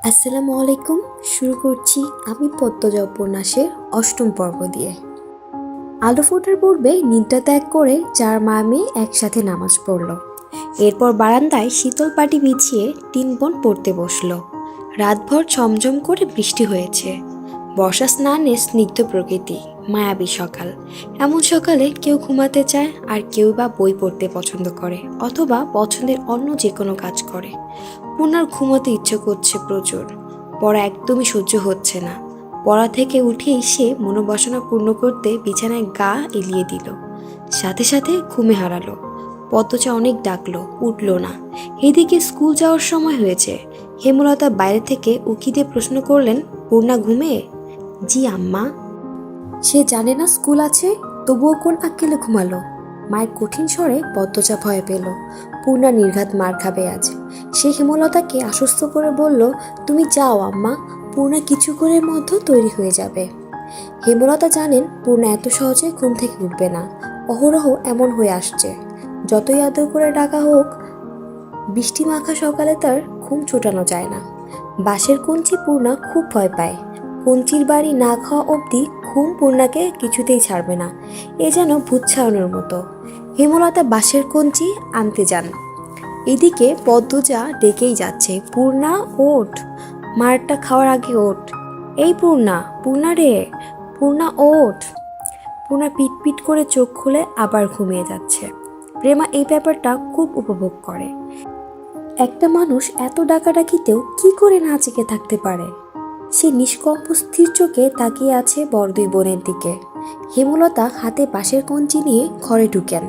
আসসালামু আলাইকুম। শুরু করছি আমি পদ্মজা উপন্যাসের অষ্টম পর্ব দিয়ে। আলো ফোটার পূর্বে নিদ্রা ত্যাগ করে চার মা মেয়ে একসাথে নামাজ পড়ল। এরপর বারান্দায় শীতল পাটি বিছিয়ে তিন বোন পড়তে বসল। রাতভর ঝমঝম করে বৃষ্টি হয়েছে। বর্ষা স্নানে স্নিগ্ধ প্রকৃতি, মায়াবী সকাল। এমন সকালে কেউ ঘুমাতে চায়, আর কেউ বা বই পড়তে পছন্দ করে, অথবা পছন্দের অন্য যে কোনো কাজ করে। পূর্ণার ঘুমাতে ইচ্ছে করছে প্রচুর। পড়া একদমই সহ্য হচ্ছে না। পড়া থেকে উঠেই সে মনোবাসনা পূর্ণ করতে বিছানায় গা এলিয়ে দিল। সাথে সাথে ঘুমে হারালো। পদ্মজা অনেক ডাকলো, উঠল না। এদিকে স্কুল যাওয়ার সময় হয়েছে। হেমলতা বাইরে থেকে উকি দিয়ে প্রশ্ন করলেন, পূর্ণা ঘুমে? জি আম্মা। সে জানে না স্কুল আছে, তবুও কোন আক্কেলে ঘুমালো? মায়ের কঠিন স্বরে পদ্মজা ভয় পেল। পূর্ণা নির্ঘাত মার খাবে আজ। সে হেমলতাকে আশ্বস্ত করে বলল, তুমি যাও আম্মা, পূর্ণা কিছুক্ষণের মধ্যে তৈরি হয়ে যাবে। হেমলতা জানেন পূর্ণা এত সহজে ঘুম থেকে উঠবে না। অহরহ এমন হয়ে আসছে। যতই আদর করে ডাকা হোক, বৃষ্টি মাখা সকালে তার ঘুম ছোটানো যায় না। বাঁশের কঞ্চি পূর্ণা খুব ভয় পায়। কঞ্চির বাড়ি না খাওয়া অবধি ঘুম পূর্ণাকে কিছুতেই ছাড়বে না। এ যেন ভূত ছাড়ানোর মতো। হেমলতা বাঁশের কঞ্চি আনতে যান। এদিকে পদ্মজা ডেকেই যাচ্ছে, পূর্ণা ওঠ, মারটা খাওয়ার আগে ওঠ। এই পূর্ণা, পূর্ণা রে, পূর্ণা ওঠ। পূর্ণা পিটপিট করে চোখ খুলে আবার ঘুমিয়ে যাচ্ছে। প্রেমা এই ব্যাপারটা খুব উপভোগ করে। একটা মানুষ এত ডাকাডাকিতেও কি করে না জেগে থাকতে পারে? সে নিষ্কম্প স্থির চোখে তাকিয়ে আছে বড় দুই বোনের দিকে। হেমলতা হাতে বাঁশের কঞ্চি নিয়ে ঘরে ঢুকেন।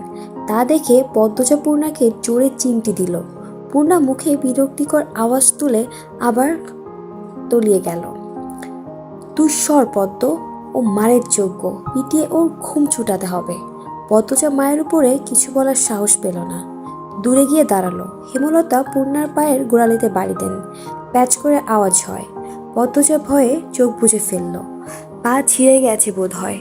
তা দেখে পদ্মজা পূর্ণাকে জোরে চিমটি দিল। পূর্ণা মুখে বিরক্তিকর আওয়াজ তুলে আবার তলিয়ে গেল। তুই সর পদ্ম, ও মারের যোগ্য, পিটিয়ে ওর ঘুম ছুটাতে হবে। পদ্মজা মায়ের উপরে কিছু বলার সাহস পেল না। দূরে গিয়ে দাঁড়ালো। হেমলতা পূর্ণার পায়ের গোড়ালিতে বাড়ি দেন। প্যাচ করে আওয়াজ হয়। পদ্মজা ভয়ে চোখ বুজে ফেলল। পা ছিঁড়ে গেছে বোধ হয়।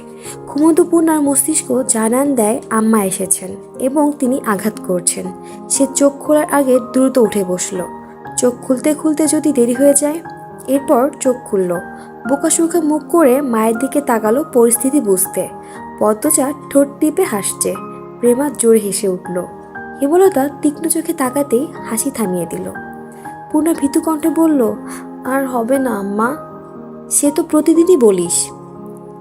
ঘুমন্ত পূর্ণার মস্তিষ্ক জানান দেয় আম্মা এসেছেন এবং তিনি আঘাত করছেন। সে চোখ খোলার আগে দ্রুত উঠে বসল। চোখ খুলতে খুলতে যদি দেরি হয়ে যায়। এরপর চোখ খুলল। বোকাশোকা মুখ করে মায়ের দিকে তাকালো পরিস্থিতি বুঝতে। পদ্মজা ঠোঁট টিপে হাসছে। প্রেমা জোরে হেসে উঠল। হেমলতা তীক্ষ্ণ চোখে তাকাতেই হাসি থামিয়ে দিল। পূর্ণা ভীতু কণ্ঠে বলল, আর হবে না আম্মা। সে তো প্রতিদিনই বলিস।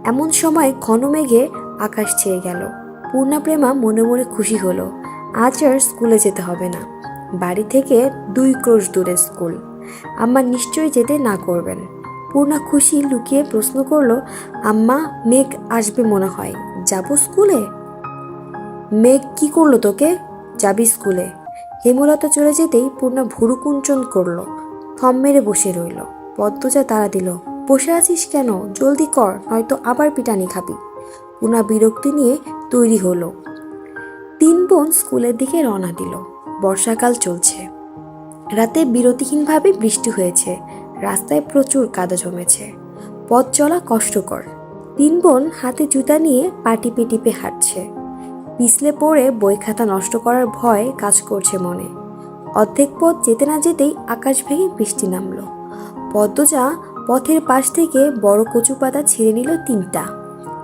এমন সময় ঘন মেঘে আকাশ ছেয়ে গেল। পূর্ণা প্রেমা মনে মনে খুশি হলো। আজ আর স্কুলে যেতে হবে না। বাড়ি থেকে 2 ক্রোশ দূরে স্কুল। আম্মা নিশ্চয়ই যেতে না করবেন। পূর্ণা খুশি লুকিয়ে প্রশ্ন করল, আম্মা মেঘ আসবে মনে হয়, যাব স্কুলে? মেঘ কি করলো তোকে? যাবি স্কুলে। হেমলতা চলে যেতেই পূর্ণা ভুরু কুঞ্চন করলো। থম মেরে বসে রইল। পদ্মজা তাড়া দিল, বসে আছিস কেন? জলদি কর, নয়তো আবার পিটানি খাবি। পূর্ণা বিরক্তি নিয়ে তৈরি হলো। 3 বোন স্কুলের দিকে রওনা দিল। বর্ষাকাল চলছে। রাতে বিরতিহীনভাবে বৃষ্টি হয়েছে। রাস্তায় প্রচুর কাদা জমেছে। পথ চলা কষ্টকর। 3 বোন হাতে জুতা নিয়ে পা টিপে টিপে হাঁটছে। পিছলে পড়ে বই খাতা নষ্ট করার ভয় কাজ করছে মনে। অর্ধেক পথ যেতে না যেতেই আকাশ ভেঙে বৃষ্টি নামলো। পদ্মজা পথের পাশ থেকে বড় কচু পাতা ছিঁড়ে নিল 3টা।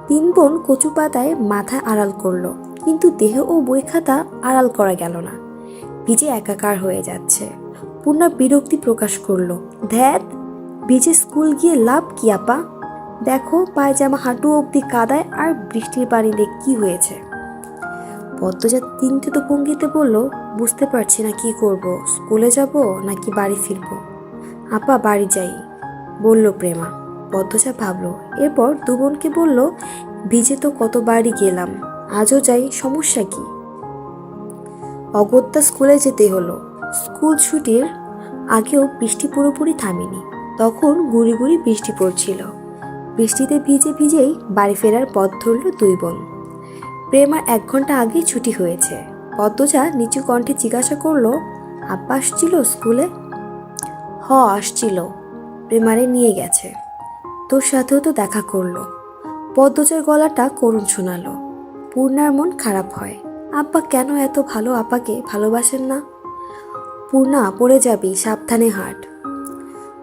3 বোন কচু পাতায় মাথা আড়াল করলো, কিন্তু দেহ ও বই খাতা আড়াল করা গেল না। ভিজে একাকার হয়ে যাচ্ছে। পূর্ণা বিরক্তি প্রকাশ করলো, ধ্যাত, ভিজে স্কুল গিয়ে লাভ কি আপা? দেখো পায়জামা হাঁটু অবধি কাদায়, আর বৃষ্টির পানিতে কি হয়েছে। পদ্মজা চিন্তিত ভঙ্গিতে বলল, বুঝতে পারছি না কি করব, স্কুলে যাব নাকি বাড়ি ফিরব। আপা বাড়ি যাই, বলল প্রেমা। পদ্মজা ভাবল। এরপর 2 বোনকে বলল, ভিজে তো কতবারই গেলাম, আজও যাই, সমস্যা কি? অগত্যা স্কুলে যেতে হলো। স্কুল ছুটির আগেও বৃষ্টি পুরোপুরি থামেনি। তখন গুড়ি গুড়ি বৃষ্টি পড়ছিল। বৃষ্টিতে ভিজে ভিজেই বাড়ি ফেরার পথ ধরল 2 বোন। প্রেমার 1 ঘন্টা আগেই ছুটি হয়েছে। পদ্মজা নিচু কণ্ঠে জিজ্ঞাসা করলো, আব্বা আসছিল স্কুলে? আসছিল, প্রেমারে নিয়ে গেছে। তোর সাথেও তো দেখা করলো। পদ্মজার গলাটা করুণ শোনালো। পূর্ণার মন খারাপ হয়। আব্বা কেন এত ভালো আপাকে ভালোবাসেন না? পূর্ণা পড়ে যাবি, সাবধানে হাঁট।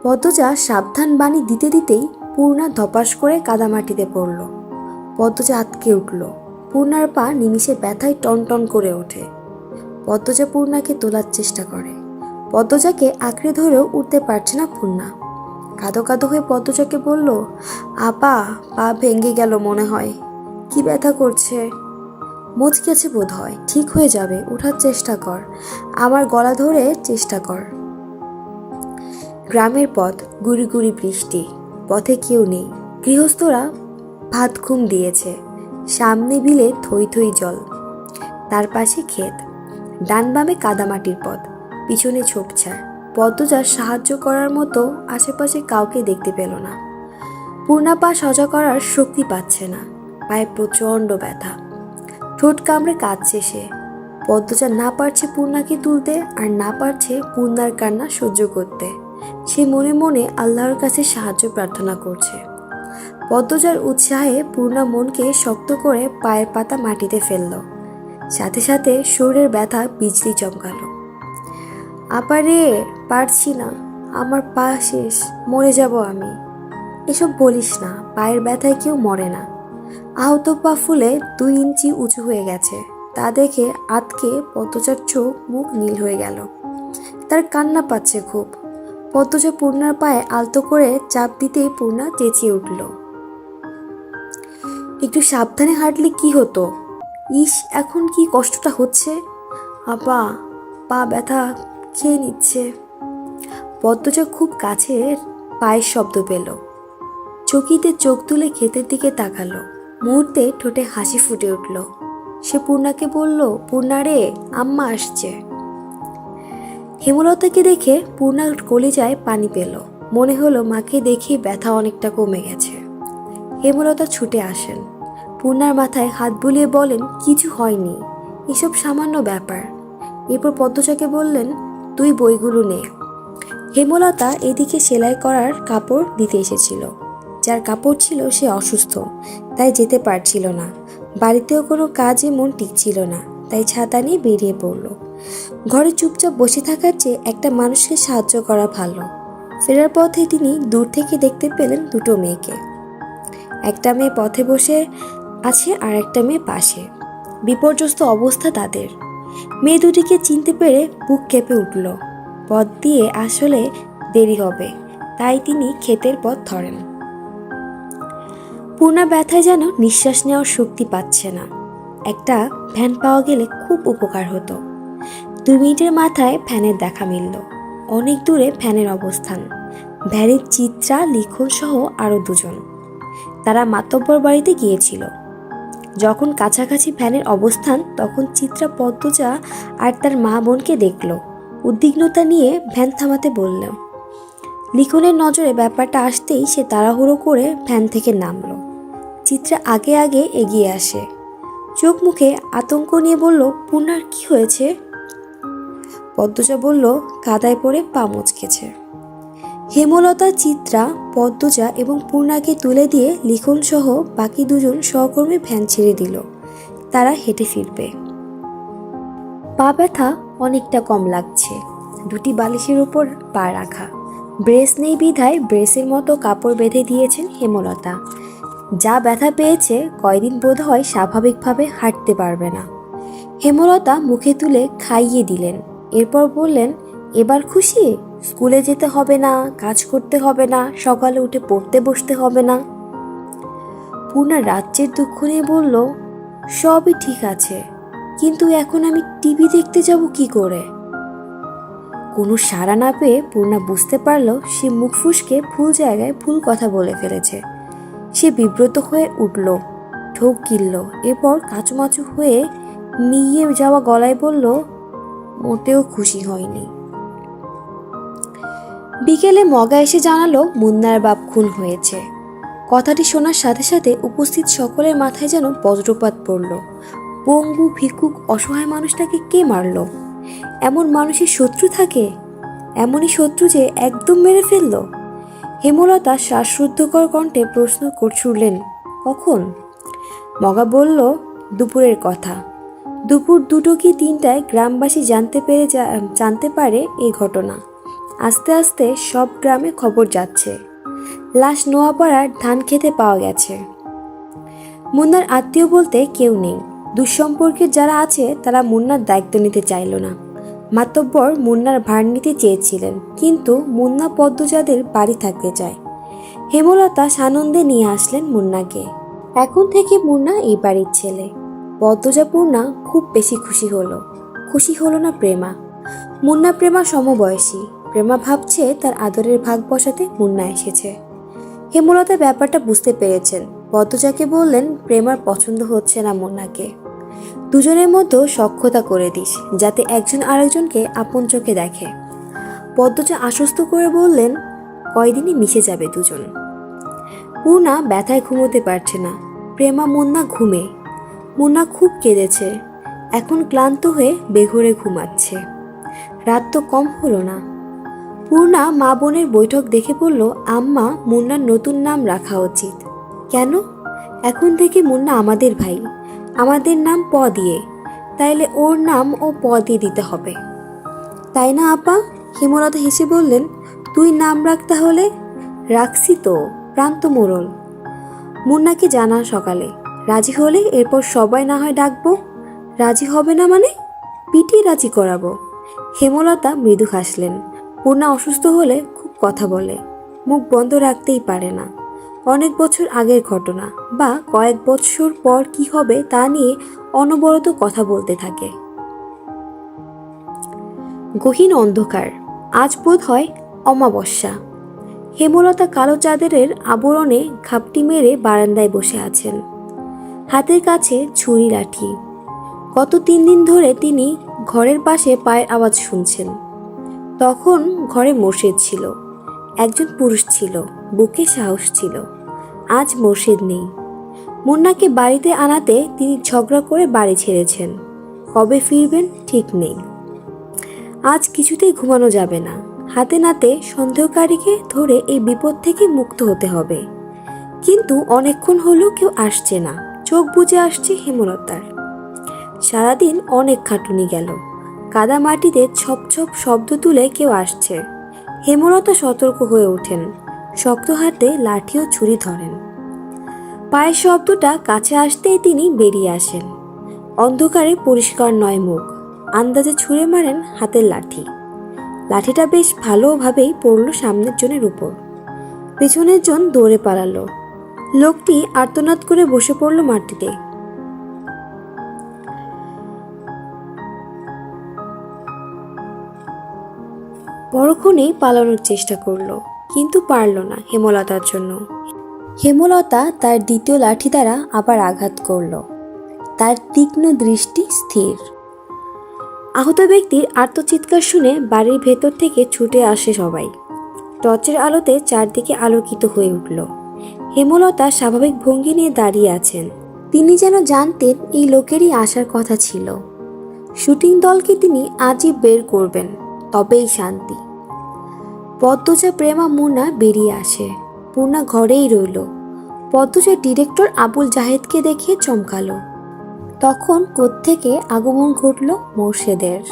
পদ্মজা সাবধান বাণী দিতে দিতেই পূর্ণা ধপাস করে কাদামাটিতে পড়ল। পদ্মজা আঁতকে উঠল। পূর্ণার পা নিমিষে ব্যথায় টনটন করে ওঠে। পদ্মজা পূর্ণাকে তোলার চেষ্টা করে। পদ্মজাকে আঁকড়ে ধরেও উঠতে পারছে না পূর্ণা। কাঁদো কাঁদো হয়ে পদ্মজাকে বলল, আপা, পা ভেঙে গেল মনে হয়, কি ব্যথা করছে। মুচকেছে বোধ হয়, ঠিক হয়ে যাবে, ওঠার চেষ্টা কর, আমার গলা ধরে চেষ্টা কর। গ্রামের পথ, গুড়ি গুড়ি বৃষ্টি, পথে কেউ নেই। গৃহস্থরা ভাত ঘুম দিয়েছে। সামনে বিলে থই থই জল, তার পাশে ক্ষেত, ডান বামে কাদামাটির পথ, পিছনে ঝোপঝাড়। পদ্মজার সাহায্য করার মতো আশেপাশে কাউকে দেখতে পেল না। পূর্ণা পা সোজা করার শক্তি পাচ্ছে না, পায়ে প্রচণ্ড ব্যথা, ঠোঁট কামড়ে কাঁদছে সে। পদ্মজা না পারছে পূর্ণাকে তুলতে, আর না পারছে পূর্ণার কান্না সহ্য করতে। সে মনে মনে আল্লাহর কাছে সাহায্য প্রার্থনা করছে। পদ্মজার উৎসাহে পূর্ণা মনকে শক্ত করে পায়ের পাতা মাটিতে ফেলল। সাথে সাথে শরীরের ব্যথা বিজলি চমকালো। আপারে, পারছি না, আমার পা শেষ, মরে যাব আমি। এসব বলিস না, পায়ের ব্যথায় কেউ মরে না। আহত পা ফুলে 2 ইঞ্চি উঁচু হয়ে গেছে। তা দেখে আতকে পদ্মজার চোখ মুখ নীল হয়ে গেল। তার কান্না পাচ্ছে খুব। পদ্মজা পূর্ণার পায়ে আলতো করে চাপ দিতেই পূর্ণা চেঁচিয়ে উঠল, একটু সাবধানে হাঁটলে কি হতো। ইস, এখন কি কষ্টটা হচ্ছে। আপা, পা ব্যথা খেয়ে নিচ্ছে। পদ্মজা খুব কাছে পায়ের শব্দ পেল। চকিতে চোখ তুলে ক্ষেতের দিকে তাকালো। মুহূর্তে ঠোঁটে হাসি ফুটে উঠল। সে পূর্ণাকে বলল, পূর্ণা রে, আম্মা আসছে। হেমলতাকে দেখে পূর্ণার কলিজায় পানি পেল। মনে হলো মাকে দেখে ব্যথা অনেকটা কমে গেছে। হেমলতা ছুটে আসেন। পূর্ণার মাথায় হাত বুলিয়ে বলেন, কিছু হয়নি, এসব সামান্য ব্যাপার। এরপর পদ্মজাকে বললেন, তুই বইগুলো নে। হেমলতা এদিকে সেলাই করার কাপড় দিতে এসেছিল। যার কাপড় ছিল সে অসুস্থ, তাই যেতে পারছিল না। বাড়িতেও কোনো কাজে মন টিকছিল না, তাই ছাতা নিয়ে বেরিয়ে পড়ল। ঘরে চুপচাপ বসে থাকার চেয়ে একটা মানুষকে সাহায্য করা ভালো। ফেরার পথে তিনি দূর থেকে দেখতে পেলেন 2টো মেয়েকে। একটা মেয়ে পথে বসে আছে আর একটা মেয়ে পাশে। বিপর্যস্ত অবস্থা তাদের। মেয়ে দুটিকে চিনতে পেরে বুক কেঁপে উঠল। পথ দিয়ে আসলে দেরি হবে, তাই তিনি ক্ষেতের পথ ধরেন। পূর্ণা ব্যথায় যেন নিঃশ্বাস নেওয়ার শক্তি পাচ্ছে না। একটা ভ্যান পাওয়া গেলে খুব উপকার হতো। 2 মিনিটের মাথায় ভ্যানের দেখা মিলল। অনেক দূরে ভ্যানের অবস্থান। ভ্যানের চিত্রা, লিখন সহ আরও 2 জন। তারা মাতব্বর বাড়িতে গিয়েছিল। যখন কাছাকাছি ভ্যানের অবস্থান, তখন চিত্রা পদ্মজা আর তার মা বোনকে দেখল। উদ্বিগ্নতা নিয়ে ভ্যান থামাতে বলল। লিখনের নজরে ব্যাপারটা আসতেই সে তাড়াহুড়ো করে ভ্যান থেকে নামল। চিত্রা আগে আগে এগিয়ে আসে। চোখ মুখে আতঙ্ক নিয়ে বলল, পূর্ণার কি হয়েছে? পদ্মজা বলল, কাদায় পড়ে পা মুচকেছে। হেমলতা, চিত্রা, পদ্মজা এবং পূর্ণাকে তুলে দিয়ে লিখন সহ বাকি 2 জন সহকর্মী ভ্যান ছেড়ে দিল। তারা হেঁটে ফিরবে। পা ব্যথা অনেকটা কম লাগছে। 2টি বালিশের উপর পা রাখা। ব্রেস নেই বিধায় ব্রেসের মতো কাপড় বেঁধে দিয়েছেন হেমলতা। যা ব্যথা পেয়েছে, কয়দিন বোধ হয় স্বাভাবিকভাবে হাঁটতে পারবে না। হেমলতা মুখে তুলে খাইয়ে দিলেন। এরপর বললেন, এবার খুশি? স্কুলে যেতে হবে না, কাজ করতে হবে না, সকালে উঠে পড়তে বসতে হবে না। পূর্ণা রাজ্যের দুঃখ নিয়ে বলল, সবই ঠিক আছে, কিন্তু এখন আমি টিভি দেখতে যাব কি করে? কোনো সাড়া না পেয়ে পূর্ণা বুঝতে পারল সে মুখ ফুসকে ভুল জায়গায় ভুল কথা বলে ফেলেছে। সে বিব্রত হয়ে উঠল, ঢোক গিলল। এরপর কাঁচুমাচু হয়ে মিইয়ে যাওয়া গলায় বলল, মোটেও খুশি হয়নি। বিকেলে মগা এসে জানালো মুন্নার বাপ খুন হয়েছে। কথাটি শোনার সাথে সাথে উপস্থিত সকলের মাথায় যেন বজ্রপাত পড়ল। পঙ্গু, ভিক্ষুক, অসহায় মানুষটাকে কে মারল? এমন মানুষের শত্রু থাকে? এমনই শত্রু যে একদম মেরে ফেলল? হেমলতা শ্বাসরুদ্ধকর কণ্ঠে প্রশ্ন ছুড়লেন, কখন? মগা বলল, দুপুরের কথা। দুপুর 2টো কি 3টায় গ্রামবাসী জানতে পারে এই ঘটনা। আস্তে আস্তে সব গ্রামে খবর যাচ্ছে, লাশ নোয়াপাড়ার ধান খেতে পাওয়া গেছে। মুন্নার আত্মীয় বলতে কেউ নেই। দুঃসম্পর্কের যারা আছে তারা মুন্নার দায়িত্ব নিতে চাইল না। মাতব্বর মুন্নার ভার নিতে চেয়েছিলেন, কিন্তু মুন্না পদ্মজাদের বাড়ি থাকতে চায়। হেমলতা সানন্দে নিয়ে আসলেন মুন্নাকে। এখন থেকে মুন্না এই বাড়ির ছেলে। পদ্মজা পূর্ণা খুব বেশি খুশি হলো না প্রেমা। মুন্না প্রেমা সমবয়সী। প্রেমা ভাবছে তার আদরের ভাগ বসাতে মুন্না এসেছে। হেমলতা ব্যাপারটা বুঝতে পেরেছেন। পদ্মজাকে বললেন প্রেমার পছন্দ হচ্ছে না মুন্নাকে। দুজনের মধ্যে সখ্যতা করে দিস, যাতে একজন আরেকজনকে আপন চোখে দেখে। পদ্মজা আশ্বস্ত করে বললেন কয়দিনই মিশে যাবে দুজন। পূর্ণা ব্যথায় ঘুমোতে পারছে না। প্রেমা মুন্না ঘুমে। মুন্না খুব কেঁদেছে। এখন ক্লান্ত হয়ে বেঘরে ঘুমাচ্ছে। রাত তো কম হলো না। পূর্ণা মা বোনের বৈঠক দেখে বলল, আম্মা, মুন্নার নতুন নাম রাখা উচিত। কেন? এখন থেকে মুন্না আমাদের ভাই, আমাদের নাম প দিয়ে, তাইলে ওর নাম ও প দিয়ে দিতে হবে, তাই না আপা? হেমলতা হেসে বললেন, তুই নাম রাখ তাহলে। রাখছি তো, প্রান্ত মোড়ল। মুন্নাকে জানা সকালে, রাজি হলে এরপর সবাই না হয় ডাকবো। রাজি হবে না মানে? পিটিয়ে রাজি করাবো। হেমলতা মৃদু হাসলেন। পূর্ণা অসুস্থ হলে খুব কথা বলে, মুখ বন্ধ রাখতেই পারে না। অনেক বছর আগের ঘটনা বা কয়েক বছর পর কি হবে তা নিয়ে অনবরত কথা বলতে থাকে। গহীন অন্ধকার। আজ বোধ হয় অমাবস্যা। হেমলতা কালো চাদরের আবরণে ঘাপটি মেরে বারান্দায় বসে আছেন। হাতের কাছে ছুরি লাঠি। গত 3 দিন ধরে তিনি ঘরের পাশে পায়ের আওয়াজ শুনছেন। তখন ঘরে মোর্শেদ ছিল, একজন পুরুষ ছিল, বুকে সাহস ছিল। আজ মোর্শেদ নেই। মুন্নাকে বাড়িতে আনাতে তিনি ঝগড়া করে বাড়ি ছেড়েছেন। কবে ফিরবেন ঠিক নেই। আজ কিছুতেই ঘুমানো যাবে না। হাতে নাতে সন্দেহকারীকে ধরে এই বিপদ থেকে মুক্ত হতে হবে। কিন্তু অনেকক্ষণ হলেও কেউ আসছে না। চোখ বুজে আসছে হেমলতার। সারাদিন অনেক খাটুনি গেল। কাদা মাটিতে ছপ ছপ শব্দ তুলে কেউ আসছে। হেমলতা সতর্ক হয়ে ওঠেন। শক্ত হাতে লাঠি ও ছুরি ধরেন। পায়ের শব্দটা কাছে আসতেই তিনি বেরিয়ে আসেন। অন্ধকারে পরিষ্কার নয় মুখ। আন্দাজে ছুঁড়ে মারেন হাতের লাঠি। লাঠিটা বেশ ভালোভাবেই পড়ল সামনের জনের উপর। পেছনের জন দৌড়ে পালালো। লোকটি আর্তনাদ করে বসে পড়ল মাটিতে। পরক্ষণেই পালানোর চেষ্টা করলো, কিন্তু পারল না হেমলতার জন্য। হেমলতা তার দ্বিতীয় লাঠি দ্বারা আবার আঘাত করল। তার তীক্ষ্ণ দৃষ্টি স্থির। আহত ব্যক্তির আর্তচিৎকার শুনে বাড়ির ভেতর থেকে ছুটে আসে সবাই। টর্চের আলোতে চারদিকে আলোকিত হয়ে উঠল। হেমলতা স্বাভাবিক ভঙ্গি নিয়ে দাঁড়িয়ে আছেন। তিনি যেন জানতেন এই লোকেরই আসার কথা ছিল। শুটিং দলকে তিনি আজই বের করবেন, তবেই শান্তি। পদ্মজা, প্রেমা, মুন্না বেরিয়ে আসে। পূর্ণা ঘরেই রইল। পদ্মজা ডিরেক্টর আবুল জাহেদকে দেখে চমকালো। তখন কোত্থেকে আগমন ঘটল মোর্শেদের।